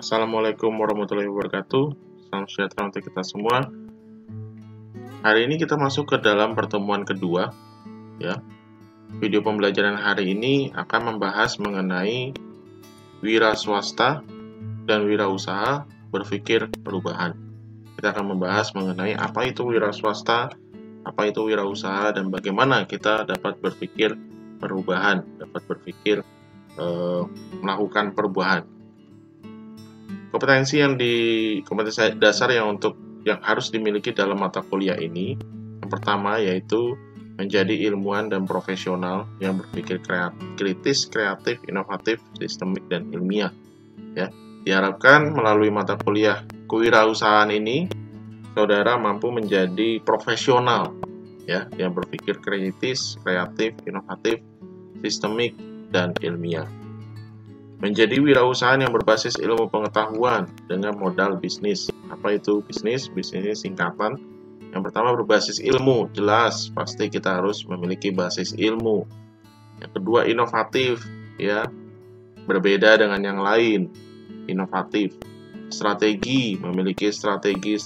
Assalamualaikum warahmatullahi wabarakatuh. Salam sejahtera untuk kita semua. Hari ini kita masuk ke dalam pertemuan kedua, ya. Video pembelajaran hari ini akan membahas mengenai wira swasta dan wirausaha berpikir perubahan. Kita akan membahas mengenai apa itu wira swasta, apa itu wirausaha, dan bagaimana kita dapat berpikir perubahan, dapat berpikir melakukan perubahan. Kompetensi dasar yang harus dimiliki dalam mata kuliah ini, yang pertama yaitu menjadi ilmuwan dan profesional yang berpikir kritis, kreatif, inovatif, sistemik, dan ilmiah. Ya, diharapkan melalui mata kuliah kewirausahaan ini, saudara mampu menjadi profesional, ya, yang berpikir kritis, kreatif, inovatif, sistemik, dan ilmiah. Menjadi wirausahaan yang berbasis ilmu pengetahuan dengan modal bisnis. Apa itu bisnis? Bisnis singkatan. Yang pertama berbasis ilmu, jelas pasti kita harus memiliki basis ilmu. Yang kedua inovatif, ya, berbeda dengan yang lain. Inovatif. Strategi, memiliki strategi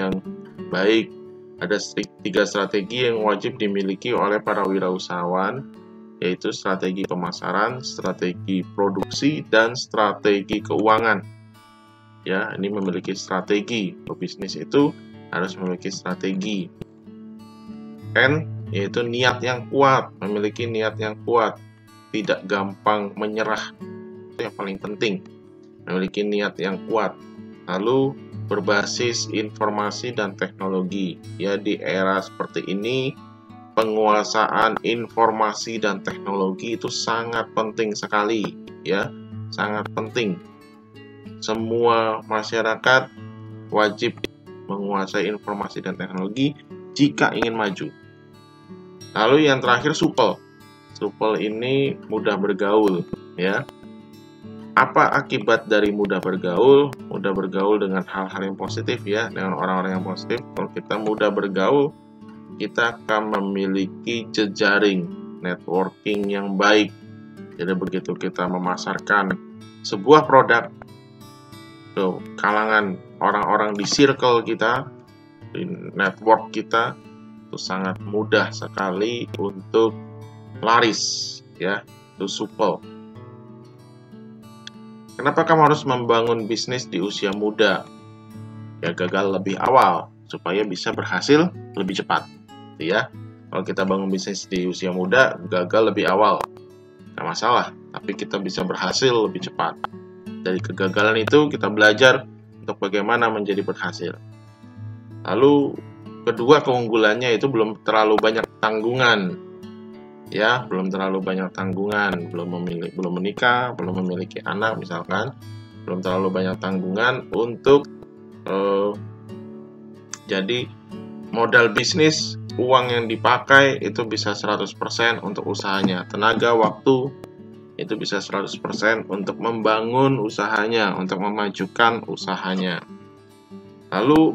yang baik. Ada 3 strategi yang wajib dimiliki oleh para wirausahawan, yaitu strategi pemasaran, strategi produksi, dan strategi keuangan. Ya, ini memiliki strategi. Pebisnis itu harus memiliki strategi. Yaitu niat yang kuat, memiliki niat yang kuat, tidak gampang menyerah. Itu yang paling penting. Memiliki niat yang kuat. Lalu berbasis informasi dan teknologi. Ya, di era seperti ini penguasaan informasi dan teknologi itu sangat penting sekali, ya, sangat penting. Semua masyarakat wajib menguasai informasi dan teknologi jika ingin maju. Lalu yang terakhir supel. Supel ini mudah bergaul, ya. Apa akibat dari mudah bergaul? Mudah bergaul dengan hal-hal yang positif, ya, dengan orang-orang yang positif. Kalau kita mudah bergaul, kita akan memiliki jejaring networking yang baik. Jadi begitu kita memasarkan sebuah produk ke kalangan orang-orang di circle kita, di network kita, itu sangat mudah sekali untuk laris, ya, itu supel. Kenapa kamu harus membangun bisnis di usia muda? Ya, gagal lebih awal supaya bisa berhasil lebih cepat. Ya, kalau kita bangun bisnis di usia muda, gagal lebih awal, nggak masalah, tapi kita bisa berhasil lebih cepat. Dari kegagalan itu kita belajar untuk bagaimana menjadi berhasil. Lalu kedua keunggulannya itu belum terlalu banyak tanggungan, ya, belum terlalu banyak tanggungan, belum menikah, belum memiliki anak misalkan, belum terlalu banyak tanggungan untuk jadi modal bisnis. Uang yang dipakai itu bisa 100% untuk usahanya. Tenaga, waktu itu bisa 100% untuk membangun usahanya, untuk memajukan usahanya. Lalu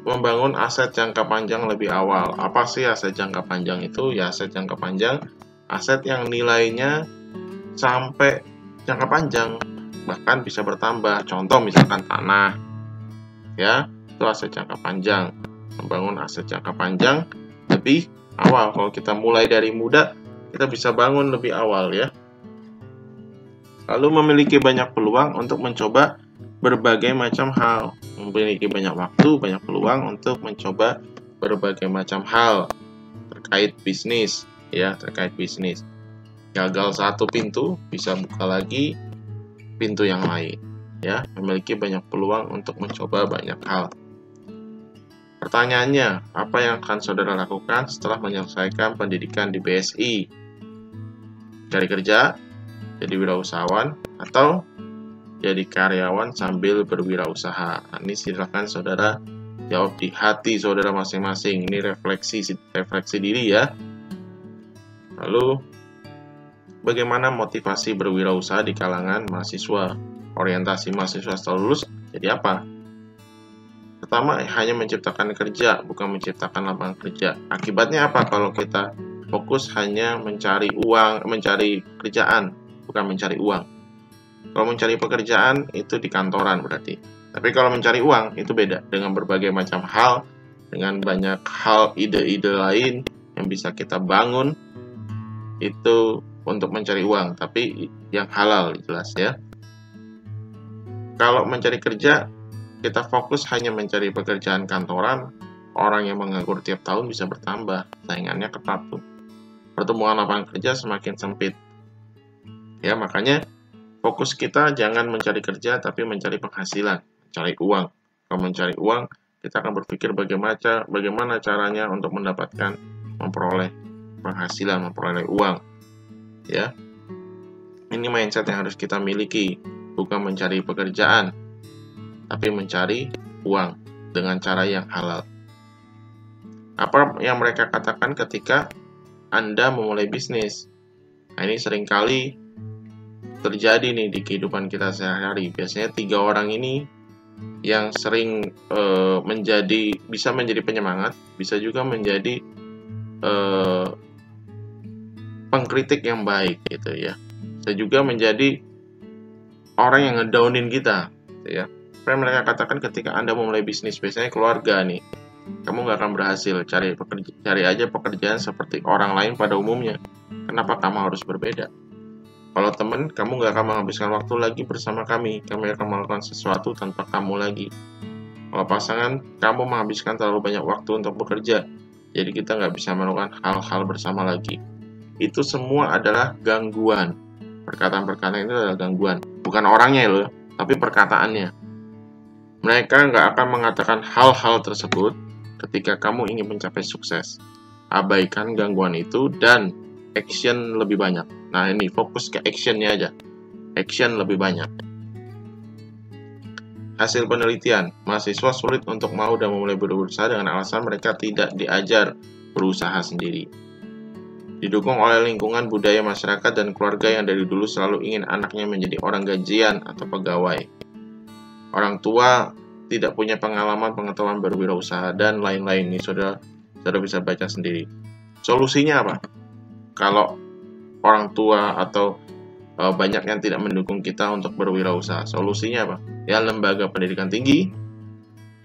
membangun aset jangka panjang lebih awal. Apa sih aset jangka panjang itu? Ya, aset jangka panjang, aset yang nilainya sampai jangka panjang, bahkan bisa bertambah. Contoh misalkan tanah, ya, itu aset jangka panjang. Membangun aset jangka panjang lebih awal. Kalau kita mulai dari muda, kita bisa bangun lebih awal, ya. Lalu memiliki banyak peluang untuk mencoba berbagai macam hal. Memiliki banyak waktu, banyak peluang untuk mencoba berbagai macam hal terkait bisnis, ya, terkait bisnis. Gagal satu pintu, bisa buka lagi pintu yang lain, ya. Memiliki banyak peluang untuk mencoba banyak hal. Pertanyaannya, apa yang akan saudara lakukan setelah menyelesaikan pendidikan di BSI? Cari kerja, jadi wirausahawan, atau jadi karyawan sambil berwirausaha? Ini silakan saudara jawab di hati saudara masing-masing. Ini refleksi diri, ya. Lalu, bagaimana motivasi berwirausaha di kalangan mahasiswa? Orientasi mahasiswa setelah lulus jadi apa? Pertama, hanya menciptakan kerja, bukan menciptakan lapangan kerja. Akibatnya apa kalau kita fokus hanya mencari uang, mencari kerjaan, bukan mencari uang? Kalau mencari pekerjaan itu di kantoran berarti. Tapi kalau mencari uang itu beda, dengan berbagai macam hal, dengan banyak hal, ide-ide lain yang bisa kita bangun itu untuk mencari uang, tapi yang halal jelas ya. Kalau mencari kerja, kita fokus hanya mencari pekerjaan kantoran, orang yang menganggur tiap tahun bisa bertambah, saingannya ketat tuh. Pertemuan lapangan kerja semakin sempit. Ya, makanya fokus kita jangan mencari kerja, tapi mencari penghasilan, mencari uang. Kalau mencari uang, kita akan berpikir bagaimana caranya untuk mendapatkan, memperoleh penghasilan, memperoleh uang. Ya, ini mindset yang harus kita miliki, bukan mencari pekerjaan, tapi mencari uang dengan cara yang halal. Apa yang mereka katakan ketika Anda memulai bisnis? Nah, ini seringkali terjadi nih di kehidupan kita sehari-hari. Biasanya 3 orang ini yang sering bisa menjadi penyemangat, bisa juga menjadi pengkritik yang baik gitu ya. Bisa juga menjadi orang yang ngedownin kita gitu ya. Apa yang mereka katakan ketika Anda memulai bisnis, biasanya keluarga nih, kamu nggak akan berhasil, cari aja pekerjaan seperti orang lain pada umumnya. Kenapa kamu harus berbeda? Kalau teman, kamu nggak akan menghabiskan waktu lagi bersama kami akan melakukan sesuatu tanpa kamu lagi. Kalau pasangan, kamu menghabiskan terlalu banyak waktu untuk bekerja, jadi kita nggak bisa melakukan hal-hal bersama lagi. Itu semua adalah gangguan. Perkataan-perkataan itu adalah gangguan. Bukan orangnya loh, tapi perkataannya. Mereka nggak akan mengatakan hal-hal tersebut ketika kamu ingin mencapai sukses. Abaikan gangguan itu dan action lebih banyak. Nah, ini fokus ke actionnya aja. Action lebih banyak. Hasil penelitian, mahasiswa sulit untuk mau dan memulai berusaha dengan alasan mereka tidak diajar berusaha sendiri. Didukung oleh lingkungan budaya masyarakat dan keluarga yang dari dulu selalu ingin anaknya menjadi orang gajian atau pegawai. Orang tua tidak punya pengalaman berwirausaha dan lain-lain. Ini saudara bisa baca sendiri. Solusinya apa? Kalau orang tua atau banyak yang tidak mendukung kita untuk berwirausaha, solusinya apa? Ya, lembaga pendidikan tinggi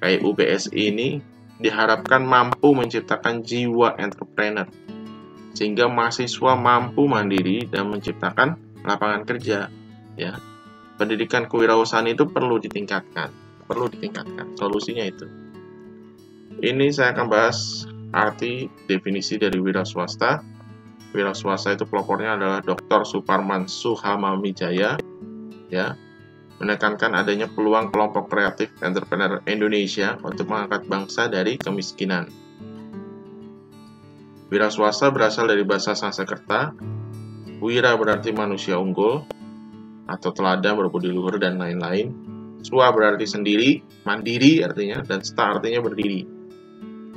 kayak UPSI ini diharapkan mampu menciptakan jiwa entrepreneur, sehingga mahasiswa mampu mandiri dan menciptakan lapangan kerja. Ya, pendidikan kewirausahaan itu perlu ditingkatkan. Solusinya itu. Ini saya akan bahas arti definisi dari wira swasta. Wira swasta itu pelopornya adalah Dr. Suparman Suhamamijaya, ya, menekankan adanya peluang kelompok kreatif entrepreneur Indonesia untuk mengangkat bangsa dari kemiskinan. Wira swasta berasal dari bahasa Sanskerta. Wira berarti manusia unggul atau teladan, berbudi luhur dan lain-lain. Swa berarti sendiri, mandiri artinya, dan sta artinya berdiri.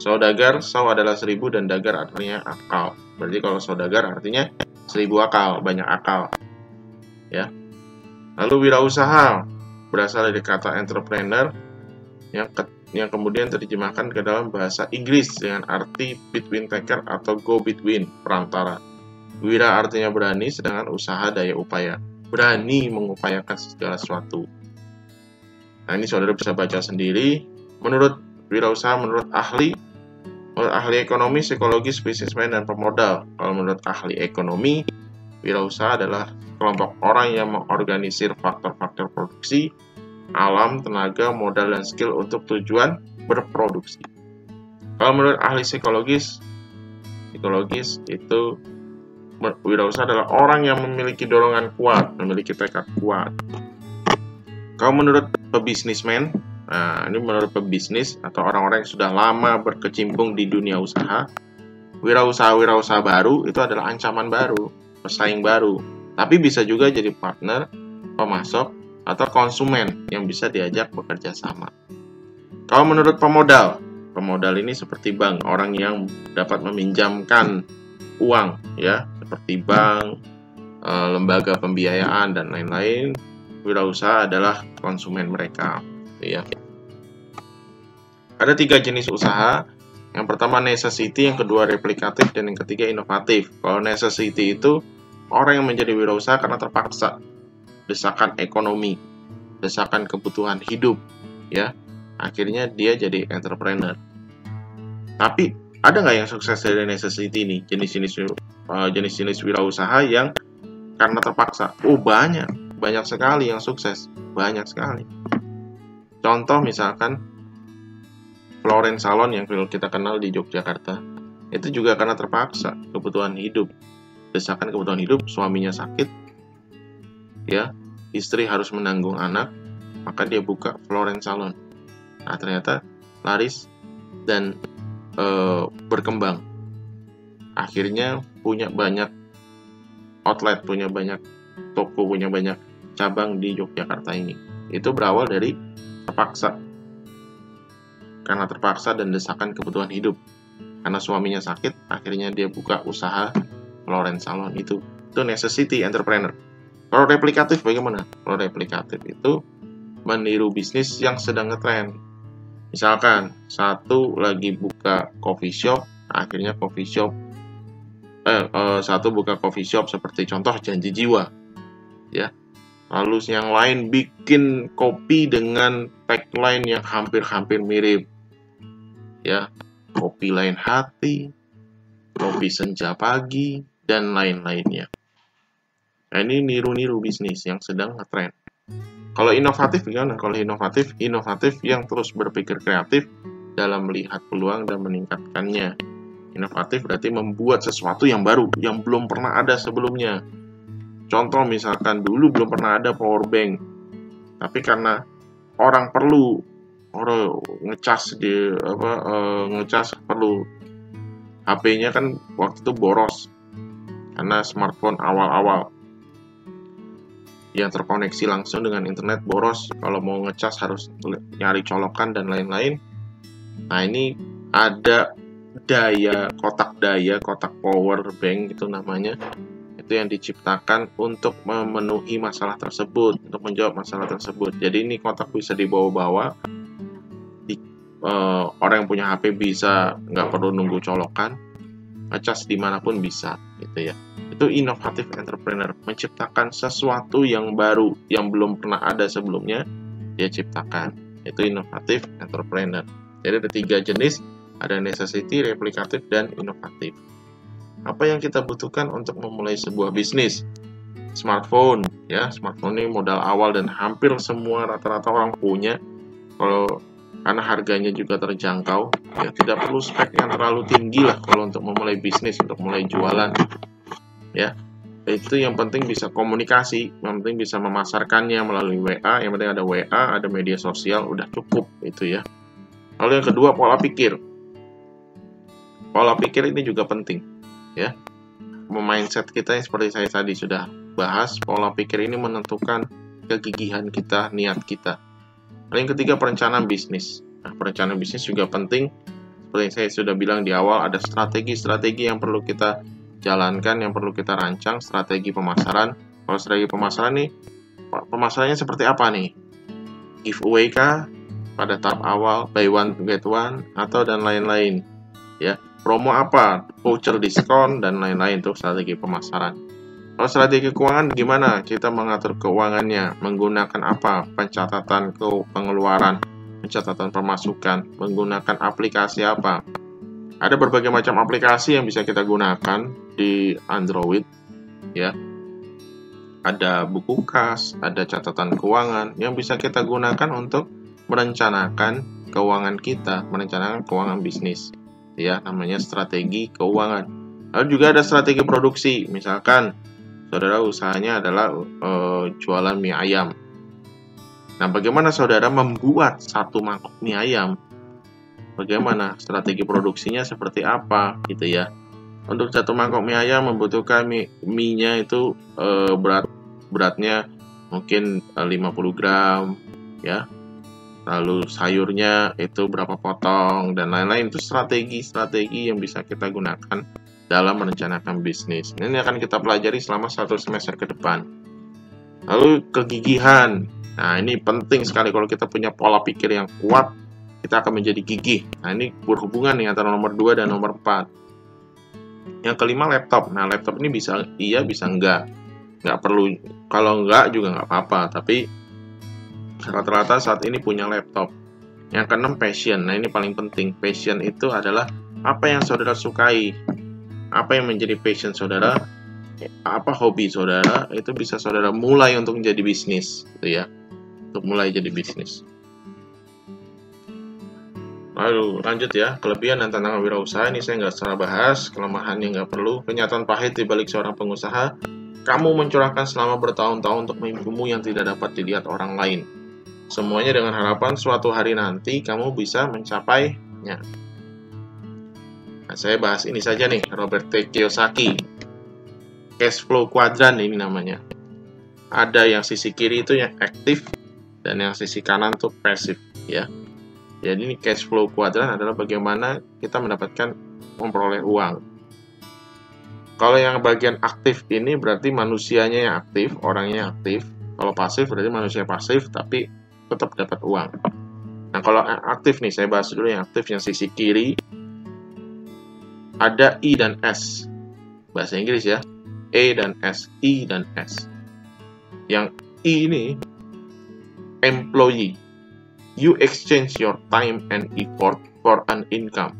Saudagar, saw adalah 1000 dan dagar artinya akal. Berarti kalau saudagar artinya 1000 akal, banyak akal. Ya. Lalu wirausaha berasal dari kata entrepreneur yang kemudian terjemahkan ke dalam bahasa Inggris dengan arti between taker atau go between, perantara. Wira artinya berani, sedangkan usaha daya upaya. Berani mengupayakan segala sesuatu. Nah, ini saudara bisa baca sendiri. Menurut wirausaha, menurut ahli ekonomi, psikologis, bisnismen, dan pemodal. Kalau menurut ahli ekonomi, wirausaha adalah kelompok orang yang mengorganisir faktor-faktor produksi, alam, tenaga, modal, dan skill untuk tujuan berproduksi. Kalau menurut ahli psikologis itu wirausaha adalah orang yang memiliki dorongan kuat, memiliki tekad kuat. Kalau menurut pebisnismen, nah ini menurut pebisnis atau orang-orang yang sudah lama berkecimpung di dunia usaha, wirausaha baru itu adalah ancaman baru, pesaing baru, tapi bisa juga jadi partner, pemasok, atau konsumen yang bisa diajak bekerja sama. Kalau menurut pemodal ini seperti bank, orang yang dapat meminjamkan uang, ya, seperti bank, lembaga pembiayaan dan lain-lain. Wirausaha adalah konsumen mereka, ya. Ada 3 jenis usaha. Yang pertama necessity, yang kedua replikatif, dan yang ketiga inovatif. Kalau necessity itu orang yang menjadi wirausaha karena terpaksa. desakan ekonomi, desakan kebutuhan hidup, ya. Akhirnya dia jadi entrepreneur. Tapi ada nggak yang sukses dari necessity ini? Jenis-jenis wirausaha yang karena terpaksa? Oh, banyak sekali yang sukses, banyak sekali. Contoh misalkan Florence Salon yang kita kenal di Yogyakarta, itu juga karena terpaksa kebutuhan hidup, desakan kebutuhan hidup, suaminya sakit, ya, istri harus menanggung anak, maka dia buka Florence Salon. Nah, ternyata laris dan berkembang. Akhirnya punya banyak outlet, punya banyak toko, punya banyak cabang di Yogyakarta ini. Itu berawal dari terpaksa. Karena terpaksa dan desakan kebutuhan hidup. Karena suaminya sakit, akhirnya dia buka usaha Florence Salon. Itu necessity entrepreneur. Kalau replikatif bagaimana? Kalau replikatif itu meniru bisnis yang sedang ngetren. Misalkan satu lagi buka coffee shop, akhirnya satu buka coffee shop seperti contoh Janji Jiwa, ya. Lalu yang lain bikin kopi dengan tagline yang hampir-hampir mirip, ya, kopi lain hati, kopi senja pagi, dan lain-lainnya. Nah, ini niru-niru bisnis yang sedang ngetren. Kalau inovatif gimana? Kalau inovatif yang terus berpikir kreatif dalam melihat peluang dan meningkatkannya. Inovatif berarti membuat sesuatu yang baru, yang belum pernah ada sebelumnya. Contoh misalkan dulu belum pernah ada power bank, tapi karena orang ngecas perlu, HP-nya kan waktu itu boros karena smartphone awal-awal yang terkoneksi langsung dengan internet boros, kalau mau ngecas harus nyari colokan dan lain-lain. Nah, ini ada kotak power bank itu namanya, itu yang diciptakan untuk memenuhi masalah tersebut, untuk menjawab masalah tersebut. Jadi ini kotak bisa dibawa-bawa, orang yang punya HP bisa nggak perlu nunggu colokan, ngecas dimanapun bisa, gitu ya. Itu inovatif entrepreneur, menciptakan sesuatu yang baru, yang belum pernah ada sebelumnya, dia ciptakan. Itu inovatif entrepreneur. Jadi ada 3 jenis, ada necessity, replikatif, dan inovatif. Apa yang kita butuhkan untuk memulai sebuah bisnis? Smartphone, ya. Smartphone ini modal awal dan hampir semua rata-rata orang punya. Karena harganya juga terjangkau, ya tidak perlu spek yang terlalu tinggi lah kalau untuk memulai bisnis, untuk mulai jualan, ya. Itu yang penting bisa komunikasi, yang penting bisa memasarkannya melalui WA, yang penting ada WA, ada media sosial, udah cukup itu ya. Lalu yang kedua, pola pikir. Pola pikir ini juga penting, ya. Mindset kita yang seperti saya tadi sudah bahas, pola pikir ini menentukan kegigihan kita, niat kita. Lalu yang ketiga, perencanaan bisnis. Nah, perencanaan bisnis juga penting. Seperti yang saya sudah bilang di awal, ada strategi-strategi yang perlu kita jalankan, yang perlu kita rancang, strategi pemasaran. Kalau strategi pemasaran nih, pemasarannya seperti apa nih? Giveaway kah? Pada tahap awal, buy one get one, atau dan lain-lain. Ya, promo apa? Voucher diskon, dan lain-lain tuh strategi pemasaran. Kalau strategi keuangan gimana? Kita mengatur keuangannya, menggunakan apa? Pencatatan pengeluaran, pencatatan pemasukan, menggunakan aplikasi apa? Ada berbagai macam aplikasi yang bisa kita gunakan di Android, ya. Ada buku kas, ada catatan keuangan yang bisa kita gunakan untuk merencanakan keuangan kita, merencanakan keuangan bisnis, ya, namanya strategi keuangan. Lalu juga ada strategi produksi, misalkan saudara usahanya adalah jualan mie ayam. Nah, bagaimana saudara membuat satu mangkok mie ayam? Bagaimana strategi produksinya seperti apa, gitu ya? Untuk satu mangkok mie ayam membutuhkan mie-nya itu beratnya mungkin 50 gram, ya. Lalu sayurnya itu berapa potong dan lain-lain. Itu strategi-strategi yang bisa kita gunakan dalam merencanakan bisnis. Ini akan kita pelajari selama 1 semester ke depan. Lalu kegigihan. Nah, ini penting sekali. Kalau kita punya pola pikir yang kuat, kita akan menjadi gigih. Nah, ini berhubungan nih antara nomor 2 dan nomor 4. Yang kelima, laptop. Nah, laptop ini bisa iya, bisa enggak. nggak perlu, kalau nggak juga nggak apa-apa, tapi rata-rata saat ini punya laptop. Yang keenam, passion. Nah, ini paling penting. Passion itu adalah apa yang saudara sukai, apa yang menjadi passion saudara, apa hobi saudara, itu bisa saudara mulai untuk menjadi bisnis, gitu ya, untuk mulai jadi bisnis. Lalu lanjut ya, kelebihan dan tantangan wirausaha ini saya nggak secara bahas, kelemahan yang nggak perlu. Kenyataan pahit di balik seorang pengusaha, kamu mencurahkan selama bertahun-tahun untuk mimpimu yang tidak dapat dilihat orang lain. Semuanya dengan harapan suatu hari nanti kamu bisa mencapainya. Nah, saya bahas ini saja nih, Robert T. Kiyosaki. Cash flow quadrant ini namanya. Ada yang sisi kiri itu yang aktif, dan yang sisi kanan itu pasif, ya. Jadi ini cash flow quadrant adalah bagaimana kita mendapatkan memperoleh uang. Kalau yang bagian aktif ini berarti manusianya yang aktif, orangnya yang aktif. Kalau pasif berarti manusia pasif tapi tetap dapat uang. Nah, kalau aktif nih, saya bahas dulu yang aktif, yang sisi kiri. Ada I dan S. Bahasa Inggris ya. E dan S, I dan S. Yang I ini employee. You exchange your time and effort for an income.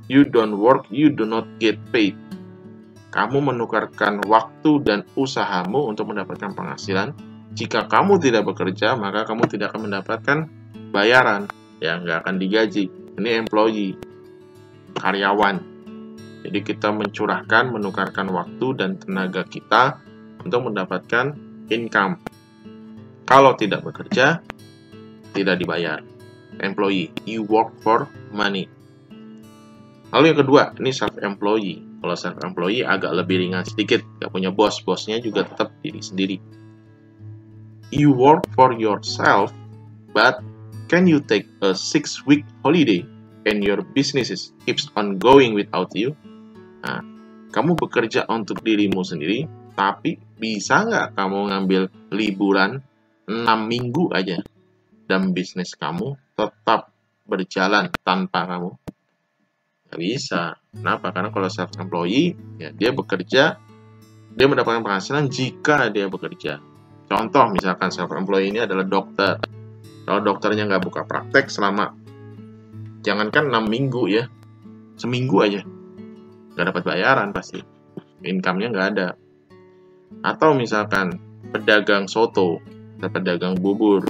You don't work, you do not get paid. Kamu menukarkan waktu dan usahamu untuk mendapatkan penghasilan. Jika kamu tidak bekerja, maka kamu tidak akan mendapatkan bayaran. Ya, nggak akan digaji. Ini employee, karyawan. Jadi kita mencurahkan, menukarkan waktu dan tenaga kita untuk mendapatkan income. Kalau tidak bekerja, tidak dibayar. Employee, you work for money. Lalu yang kedua, ini self-employee. Kalau self-employee agak lebih ringan sedikit, gak punya bos, bosnya juga tetap diri sendiri. You work for yourself, but can you take a 6-week holiday and your business keeps on going without you? Nah, kamu bekerja untuk dirimu sendiri, tapi bisa nggak kamu ngambil liburan 6 minggu aja? Dan bisnis kamu tetap berjalan tanpa kamu? Nggak bisa. Kenapa? Karena kalau self-employee, ya dia bekerja, dia mendapatkan penghasilan jika dia bekerja. Contoh, misalkan self-employee ini adalah dokter. Kalau dokternya nggak buka praktek selama, jangankan 6 minggu ya, seminggu aja, nggak dapat bayaran pasti. Income-nya nggak ada. Atau misalkan pedagang soto, atau pedagang bubur,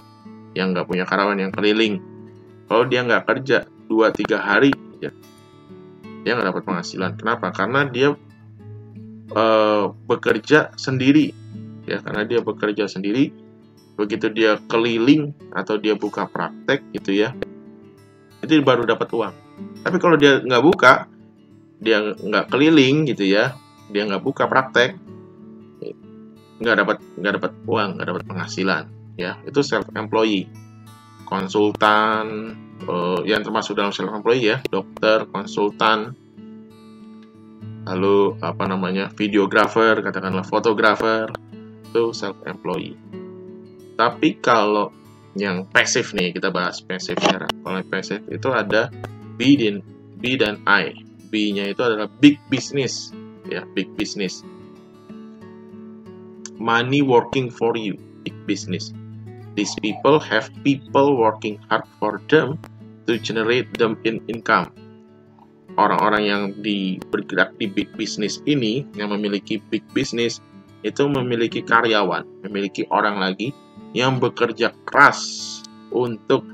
yang nggak punya karyawan yang keliling. Kalau dia nggak kerja 2-3 hari, ya, dia nggak dapat penghasilan. Kenapa? Karena dia bekerja sendiri. Ya, karena dia bekerja sendiri. Begitu dia keliling atau dia buka praktek gitu ya, itu baru dapat uang. Tapi kalau dia nggak buka, dia nggak keliling gitu ya, dia nggak buka praktek, nggak dapat uang, nggak dapat penghasilan. Ya, itu self-employee. Konsultan, yang termasuk dalam self-employee ya, dokter, konsultan, lalu videographer, katakanlah fotografer, itu self-employee. Tapi kalau yang pasif nih, kita bahas pasif ya. Kalau yang pasif itu ada B dan I. B-nya itu adalah big business, ya, big business. Money working for you, big business. These people have people working hard for them to generate them in income. Orang-orang yang bergerak di big business ini, yang memiliki big business, itu memiliki karyawan, memiliki orang lagi yang bekerja keras untuk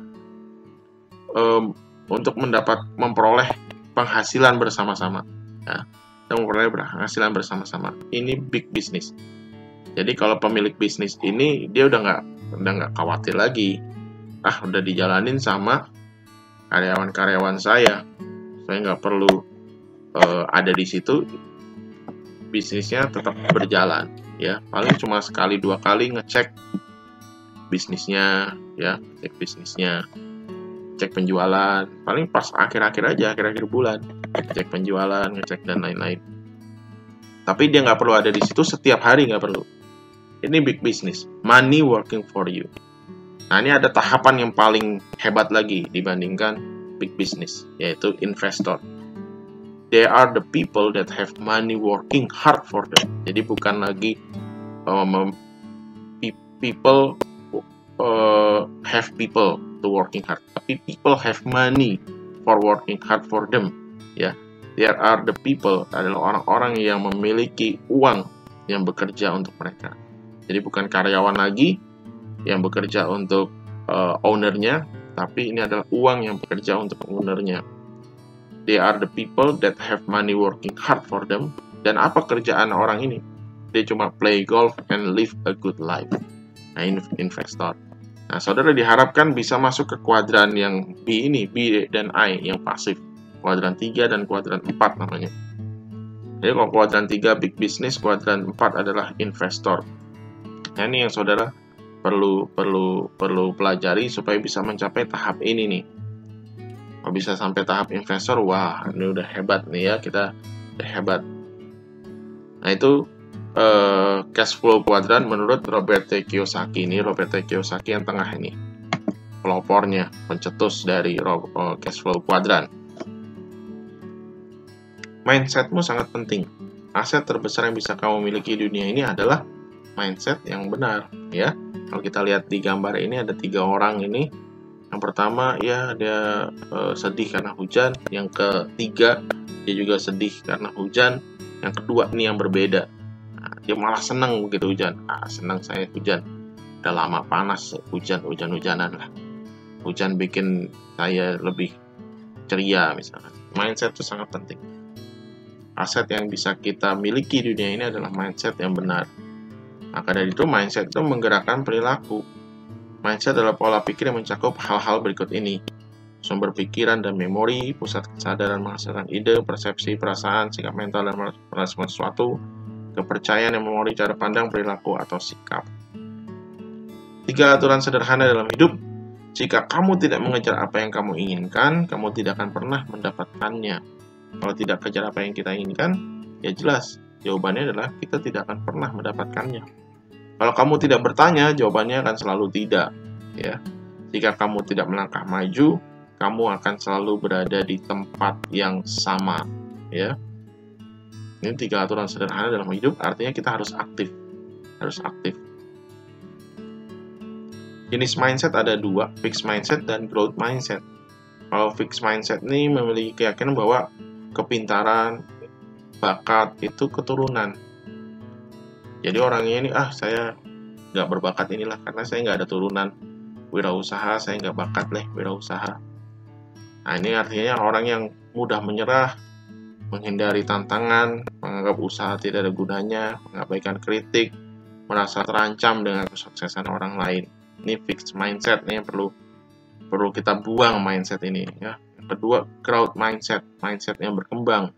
memperoleh penghasilan bersama-sama. Ya, memperoleh penghasilan bersama-sama. Ini big business. Jadi kalau pemilik bisnis ini, dia udah nggak khawatir lagi. Udah dijalanin sama karyawan-karyawan saya nggak perlu ada di situ. Bisnisnya tetap berjalan. Ya, paling cuma sekali 2 kali ngecek bisnisnya, ya, cek penjualan, paling pas akhir-akhir bulan, cek penjualan, ngecek dan lain-lain. Tapi dia nggak perlu ada di situ setiap hari, nggak perlu. Ini big business, money working for you. Nah, ini ada tahapan yang paling hebat lagi dibandingkan big business, yaitu investor. They are the people that have money working hard for them. Jadi bukan lagi people have people to working hard, tapi people have money for working hard for them. Ya, there are the people adalah orang-orang yang memiliki uang yang bekerja untuk mereka. Jadi bukan karyawan lagi yang bekerja untuk ownernya, tapi ini adalah uang yang bekerja untuk ownernya. They are the people that have money working hard for them. Dan apa kerjaan orang ini? Dia cuma play golf and live a good life. Nah, investor. Nah, saudara diharapkan bisa masuk ke kuadran yang B ini, B dan I yang pasif. Kuadran 3 dan kuadran 4 namanya. Jadi kalau kuadran 3 big business, kuadran 4 adalah investor. Nah, ini yang saudara perlu pelajari supaya bisa mencapai tahap ini nih. Kalau bisa sampai tahap investor, wah ini udah hebat nih ya, kita udah hebat. Nah, itu cash flow kuadran menurut Robert T. Kiyosaki. Ini Robert T. Kiyosaki yang tengah ini, pelopornya, pencetus dari cash flow kuadran. Mindsetmu sangat penting. Aset terbesar yang bisa kamu miliki di dunia ini adalah mindset yang benar, ya. Kalau kita lihat di gambar ini ada 3 orang ini. Yang pertama ya dia sedih karena hujan, yang ketiga dia juga sedih karena hujan, yang kedua ini yang berbeda. Nah, dia malah senang begitu hujan. Senang saya hujan. Udah lama panas, hujan-hujanan lah. Hujan bikin saya lebih ceria misalkan. Mindset itu sangat penting. Aset yang bisa kita miliki di dunia ini adalah mindset yang benar. Maka dari itu mindset itu menggerakkan perilaku. Mindset adalah pola pikir yang mencakup hal-hal berikut ini. Sumber pikiran dan memori, pusat kesadaran menghasilkan ide, persepsi, perasaan, sikap mental dan merespon sesuatu, kepercayaan yang memori cara pandang, perilaku, atau sikap. 3 aturan sederhana dalam hidup. Jika kamu tidak mengejar apa yang kamu inginkan, kamu tidak akan pernah mendapatkannya. Kalau tidak kejar apa yang kita inginkan, ya jelas, jawabannya adalah kita tidak akan pernah mendapatkannya. Kalau kamu tidak bertanya, jawabannya akan selalu tidak. Ya, jika kamu tidak melangkah maju, kamu akan selalu berada di tempat yang sama. Ya, ini 3 aturan sederhana dalam hidup. Artinya kita harus aktif, Jenis mindset ada 2, fixed mindset dan growth mindset. Kalau fixed mindset ini memiliki keyakinan bahwa kepintaran, bakat itu keturunan. Jadi orangnya ini, saya nggak berbakat inilah karena saya nggak ada turunan wirausaha, saya nggak bakat wirausaha. Nah, ini artinya orang yang mudah menyerah, menghindari tantangan, menganggap usaha tidak ada gunanya, mengabaikan kritik, merasa terancam dengan kesuksesan orang lain. Ini fixed mindset nih yang perlu kita buang mindset ini ya. Yang kedua, growth mindset yang berkembang.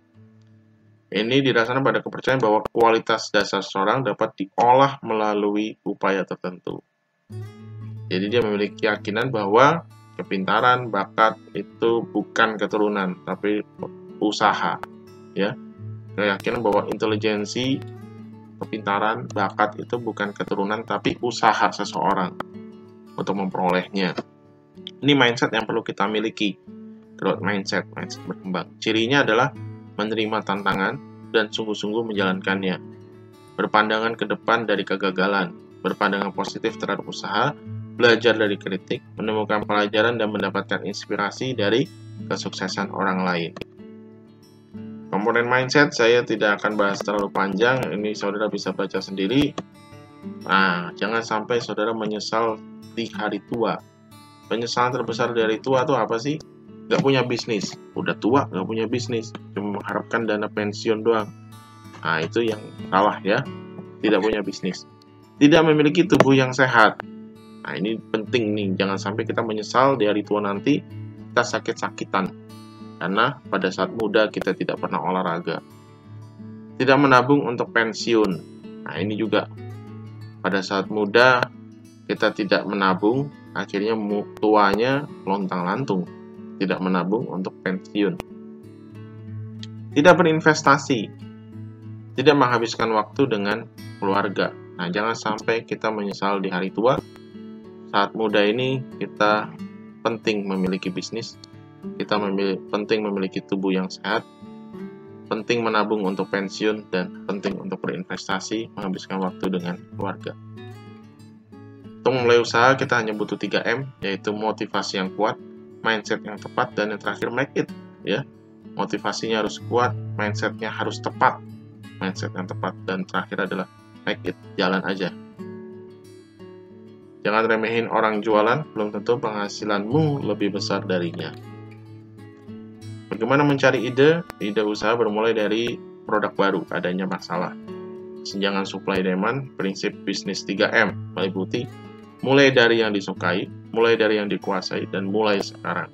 Ini didasarkan pada kepercayaan bahwa kualitas dasar seseorang dapat diolah melalui upaya tertentu. Jadi dia memiliki keyakinan bahwa kepintaran, bakat itu bukan keturunan, tapi usaha. Ya, keyakinan bahwa intelijensi, kepintaran, bakat itu bukan keturunan, tapi usaha seseorang untuk memperolehnya. Ini mindset yang perlu kita miliki. Growth mindset berkembang. Cirinya adalah menerima tantangan dan sungguh-sungguh menjalankannya. Berpandangan ke depan dari kegagalan, berpandangan positif terhadap usaha, belajar dari kritik, menemukan pelajaran dan mendapatkan inspirasi dari kesuksesan orang lain. Komponen mindset saya tidak akan bahas terlalu panjang, ini saudara bisa baca sendiri. Nah, jangan sampai saudara menyesal di hari tua. Penyesalan terbesar dari tua itu apa sih? Gak punya bisnis, udah tua gak punya bisnis, cuma mengharapkan dana pensiun doang. Nah, itu yang salah ya, tidak punya bisnis, tidak memiliki tubuh yang sehat. Nah, ini penting nih, jangan sampai kita menyesal di hari tua nanti kita sakit-sakitan karena pada saat muda kita tidak pernah olahraga. Tidak menabung untuk pensiun. Nah, ini juga pada saat muda kita tidak menabung, akhirnya tuanya lontang-lantung. Tidak menabung untuk pensiun. Tidak berinvestasi. Tidak menghabiskan waktu dengan keluarga. Nah, jangan sampai kita menyesal di hari tua. Saat muda ini kita penting memiliki bisnis. Kita penting memiliki tubuh yang sehat. penting menabung untuk pensiun, dan penting untuk berinvestasi, menghabiskan waktu dengan keluarga. Untuk memulai usaha, kita hanya butuh 3M, yaitu motivasi yang kuat, mindset yang tepat, dan yang terakhir make it. Ya, motivasinya harus kuat, mindsetnya harus tepat, mindset yang tepat, dan terakhir adalah make it, jalan aja. Jangan remehin orang jualan, belum tentu penghasilanmu lebih besar darinya. Bagaimana mencari ide? Ide usaha bermulai dari produk baru, adanya masalah. Kesenjangan supply demand, prinsip bisnis 3M, meliputi mulai dari yang disukai, mulai dari yang dikuasai, dan mulai sekarang.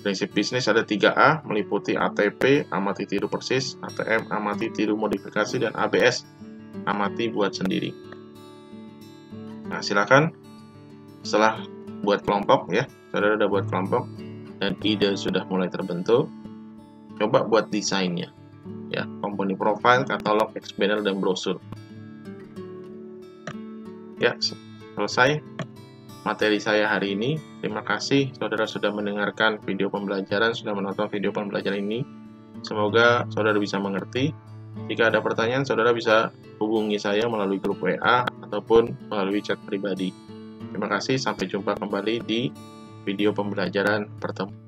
Prinsip bisnis ada 3A, meliputi ATP, amati tiru persis, ATM, amati tiru modifikasi, dan ABS, amati buat sendiri. Nah, silakan setelah buat kelompok ya, saudara udah buat kelompok dan ide sudah mulai terbentuk, coba buat desainnya ya, company profile, katalog, explainer, dan brosur. Ya, selesai materi saya hari ini. Terima kasih saudara sudah mendengarkan video pembelajaran, sudah menonton video pembelajaran ini. Semoga saudara bisa mengerti. Jika ada pertanyaan, saudara bisa hubungi saya melalui grup WA ataupun melalui chat pribadi. Terima kasih, sampai jumpa kembali di video pembelajaran pertemuan.